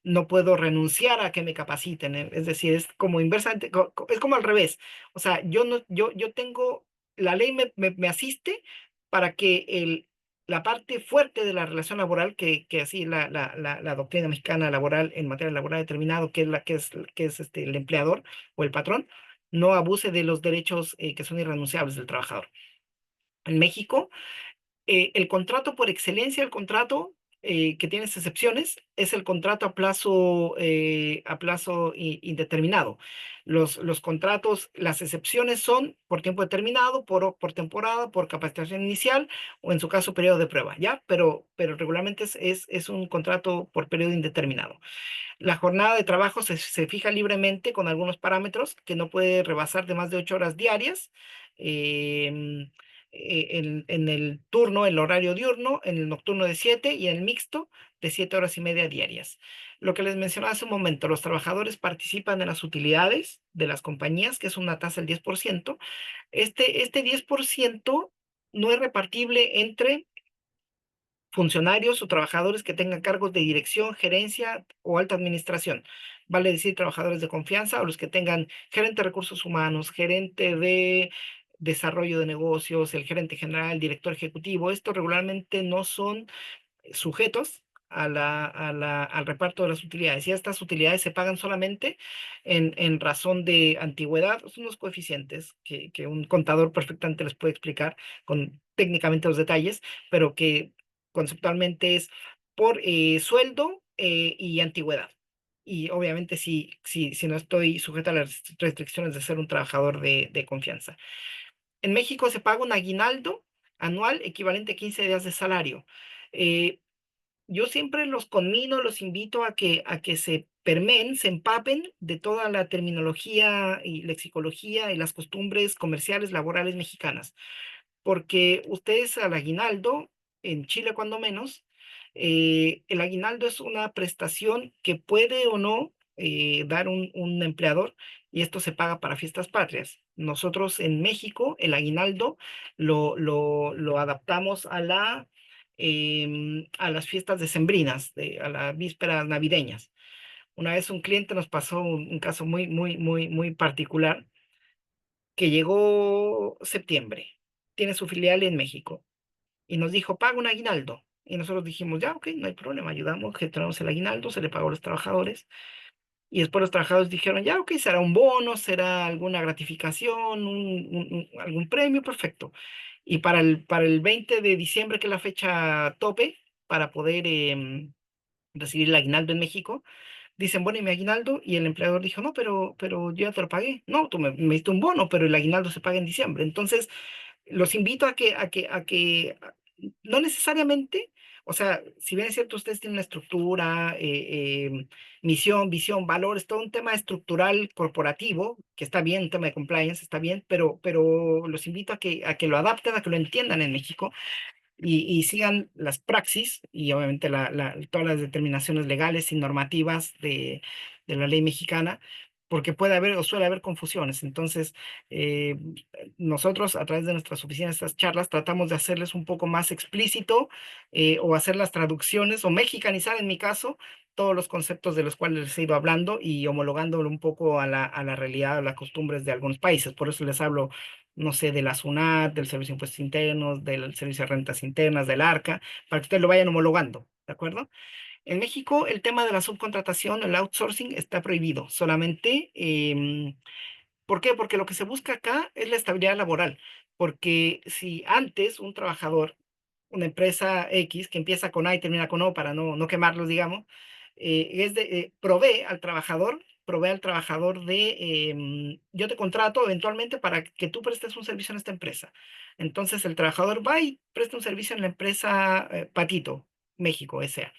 no puedo renunciar a que me capaciten. Es decir, es como inversamente, es como al revés. O sea, yo no, yo tengo, la ley me asiste para que la parte fuerte de la relación laboral, que así la doctrina mexicana laboral en materia laboral ha determinado que es el empleador o el patrón, no abuse de los derechos que son irrenunciables del trabajador. En México, el contrato por excelencia, el contrato que tiene excepciones, es el contrato a plazo indeterminado. Los contratos, las excepciones son por tiempo determinado, por temporada, por capacitación inicial o en su caso periodo de prueba, ¿ya? Pero regularmente es un contrato por periodo indeterminado. La jornada de trabajo se fija libremente con algunos parámetros que no puede rebasar de más de 8 horas diarias. em, en el turno, el horario diurno, en el nocturno de 7 y en el mixto de 7 horas y media diarias. Lo que les mencionaba hace un momento, los trabajadores participan en las utilidades de las compañías, que es una tasa del 10%. Este 10% no es repartible entre funcionarios o trabajadores que tengan cargos de dirección, gerencia o alta administración. Vale decir, trabajadores de confianza o los que tengan gerente de recursos humanos, gerente de desarrollo de negocios, el gerente general, director ejecutivo. Estos regularmente no son sujetos al reparto de las utilidades. Y estas utilidades se pagan solamente en razón de antigüedad. Son unos coeficientes que un contador perfectamente les puede explicar con técnicamente los detalles, pero que conceptualmente es por sueldo y antigüedad. Y obviamente si no estoy sujeto a las restricciones de ser un trabajador de confianza. En México se paga un aguinaldo anual equivalente a 15 días de salario. Eh, yo siempre los conmino, los invito a que se permeen, se empapen de toda la terminología y lexicología y las costumbres comerciales laborales mexicanas, porque ustedes al aguinaldo, en Chile cuando menos, el aguinaldo es una prestación que puede o no dar un empleador y esto se paga para fiestas patrias. Nosotros en México el aguinaldo lo adaptamos a las fiestas decembrinas, a las vísperas navideñas. Una vez un cliente nos pasó un caso muy particular que llegó septiembre, tiene su filial en México y nos dijo, paga un aguinaldo. Y nosotros dijimos, ya, ok, no hay problema, ayudamos, gestionamos el aguinaldo, se le pagó a los trabajadores. Y después los trabajadores dijeron, ya, ok, será un bono, será alguna gratificación, algún premio, perfecto. Y para el 20 de diciembre, que es la fecha tope para poder recibir el aguinaldo en México, dicen, bueno, ¿y mi aguinaldo? Y el empleador dijo, no, pero yo ya te lo pagué. No, tú me diste un bono, pero el aguinaldo se paga en diciembre. Entonces, los invito no necesariamente, o sea, si bien es cierto, ustedes tienen una estructura, misión, visión, valores, todo un tema estructural corporativo, que está bien, un tema de compliance, está bien, pero los invito a que lo adapten, a que lo entiendan en México y sigan las praxis y obviamente todas las determinaciones legales y normativas de la ley mexicana, porque puede haber o suele haber confusiones. Entonces, eh, nosotros a través de nuestras oficinas, estas charlas, tratamos de hacerles un poco más explícito o hacer las traducciones o mexicanizar en mi caso todos los conceptos de los cuales les he ido hablando y homologándolo un poco a la realidad, a las costumbres de algunos países. Por eso les hablo, no sé, de la SUNAT, del Servicio de Impuestos Internos, del Servicio de Rentas Internas, del ARCA, para que ustedes lo vayan homologando, ¿de acuerdo? En México, el tema de la subcontratación, el outsourcing, está prohibido. Solamente, ¿por qué? Porque lo que se busca acá es la estabilidad laboral. Porque si antes un trabajador, una empresa X que empieza con A y termina con O para no quemarlos, digamos, provee al trabajador de, yo te contrato eventualmente para que tú prestes un servicio en esta empresa. Entonces el trabajador va y presta un servicio en la empresa Patito, México, S.A.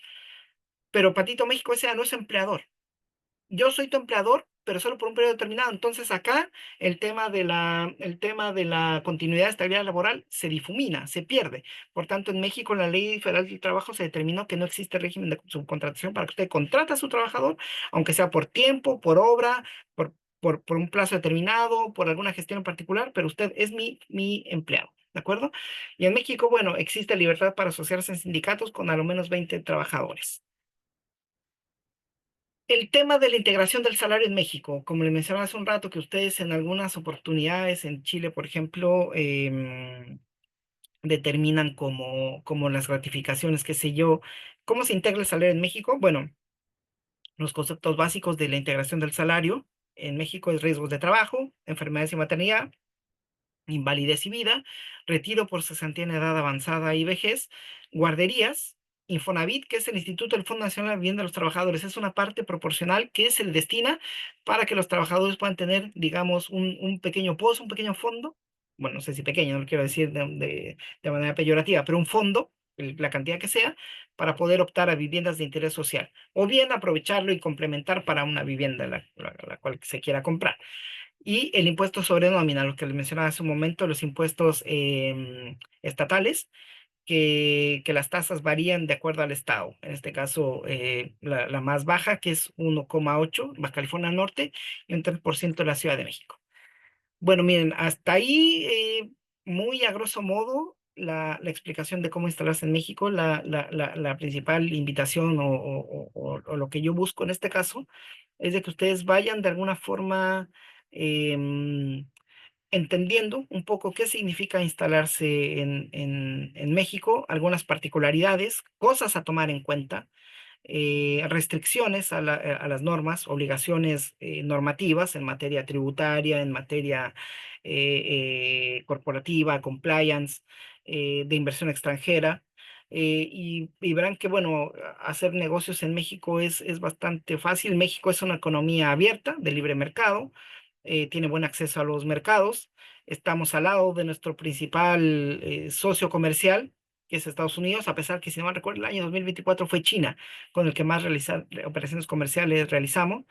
Pero Patito México S.A. no es empleador. Yo soy tu empleador, pero solo por un periodo determinado. Entonces acá el tema de la continuidad de estabilidad laboral se difumina, se pierde. Por tanto, en México, en la Ley Federal del Trabajo se determinó que no existe régimen de subcontratación para que usted contrate a su trabajador, aunque sea por tiempo, por obra, por un plazo determinado, por alguna gestión en particular, pero usted es mi empleado. ¿De acuerdo? Y en México, bueno, existe libertad para asociarse en sindicatos con a lo menos 20 trabajadores. El tema de la integración del salario en México, como le mencionaba hace un rato, que ustedes en algunas oportunidades en Chile, por ejemplo, determinan como las gratificaciones, qué sé yo, ¿cómo se integra el salario en México? Bueno, los conceptos básicos de la integración del salario en México es riesgos de trabajo, enfermedades y maternidad, invalidez y vida, retiro por cesantía en edad avanzada y vejez, guarderías, Infonavit, que es el Instituto del Fondo Nacional de la Vivienda de los Trabajadores, es una parte proporcional que se le destina para que los trabajadores puedan tener, digamos, un pequeño pozo, un pequeño fondo, bueno, no sé si pequeño, no lo quiero decir de manera peyorativa, pero un fondo, la cantidad que sea, para poder optar a viviendas de interés social, o bien aprovecharlo y complementar para una vivienda la cual se quiera comprar. Y el impuesto sobre nómina, lo que les mencionaba hace un momento, los impuestos estatales, que las tasas varían de acuerdo al estado. En este caso, la más baja, que es 1,8, Baja California Norte, y un 3% de la Ciudad de México. Bueno, miren, hasta ahí, muy a grosso modo, la explicación de cómo instalarse en México, la principal invitación o lo que yo busco en este caso es de que ustedes vayan de alguna forma em, entendiendo un poco qué significa instalarse en México, algunas particularidades, cosas a tomar en cuenta, restricciones a las normas, obligaciones normativas en materia tributaria, en materia corporativa, compliance, de inversión extranjera. Y verán que, bueno, hacer negocios en México es bastante fácil. México es una economía abierta, de libre mercado, tiene buen acceso a los mercados. Estamos al lado de nuestro principal socio comercial, que es Estados Unidos, a pesar que, si no mal recuerdo, el año 2024 fue China con el que más operaciones comerciales realizamos.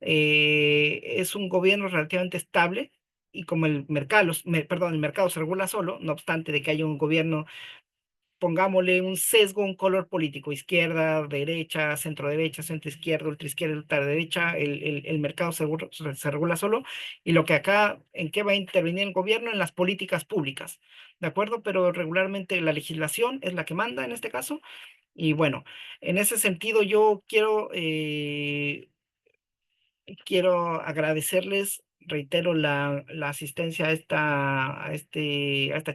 Es un gobierno relativamente estable y como el mercado, perdón, el mercado se regula solo, no obstante de que haya un gobierno, pongámosle un sesgo, un color político, izquierda, derecha, centro izquierda, ultraderecha, el mercado se regula solo y lo que acá, ¿en qué va a intervenir el gobierno? En las políticas públicas, ¿de acuerdo? Pero regularmente la legislación es la que manda en este caso y bueno, en ese sentido yo quiero agradecerles, reitero, la asistencia a esta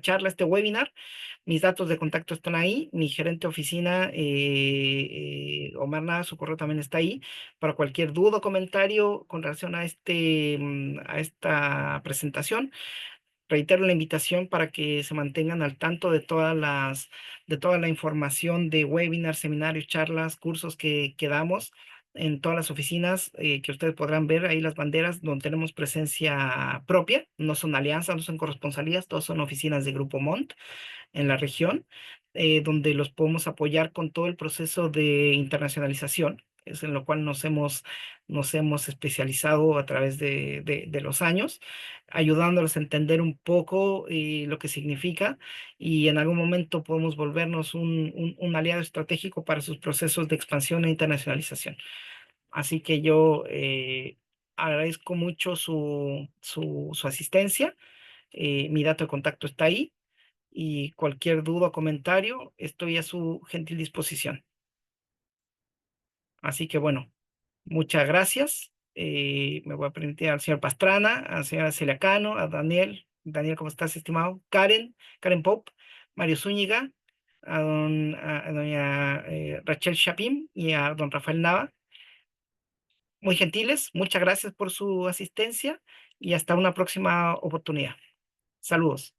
charla, a este webinar. Mis datos de contacto están ahí. Mi gerente de oficina, Omar Nava, su correo también está ahí. Para cualquier duda o comentario con relación a esta presentación, reitero la invitación para que se mantengan al tanto de toda la información de webinars, seminarios, charlas, cursos que damos en todas las oficinas, que ustedes podrán ver ahí las banderas donde tenemos presencia propia, no son alianzas, no son corresponsalías, todos son oficinas de Grupo Mont en la región, donde los podemos apoyar con todo el proceso de internacionalización, es en lo cual nos hemos especializado a través de los años, ayudándolos a entender un poco lo que significa y en algún momento podemos volvernos un aliado estratégico para sus procesos de expansión e internacionalización. Así que yo agradezco mucho su asistencia. Mi dato de contacto está ahí y cualquier duda o comentario estoy a su gentil disposición. Así que bueno, muchas gracias. Me voy a presentar al señor Pastrana, a la señora Celia Cano, a Daniel. Daniel, ¿cómo estás, estimado? Karen Pop, Mario Zúñiga, a doña Rachel Chapín y a don Rafael Nava. Muy gentiles, muchas gracias por su asistencia y hasta una próxima oportunidad. Saludos.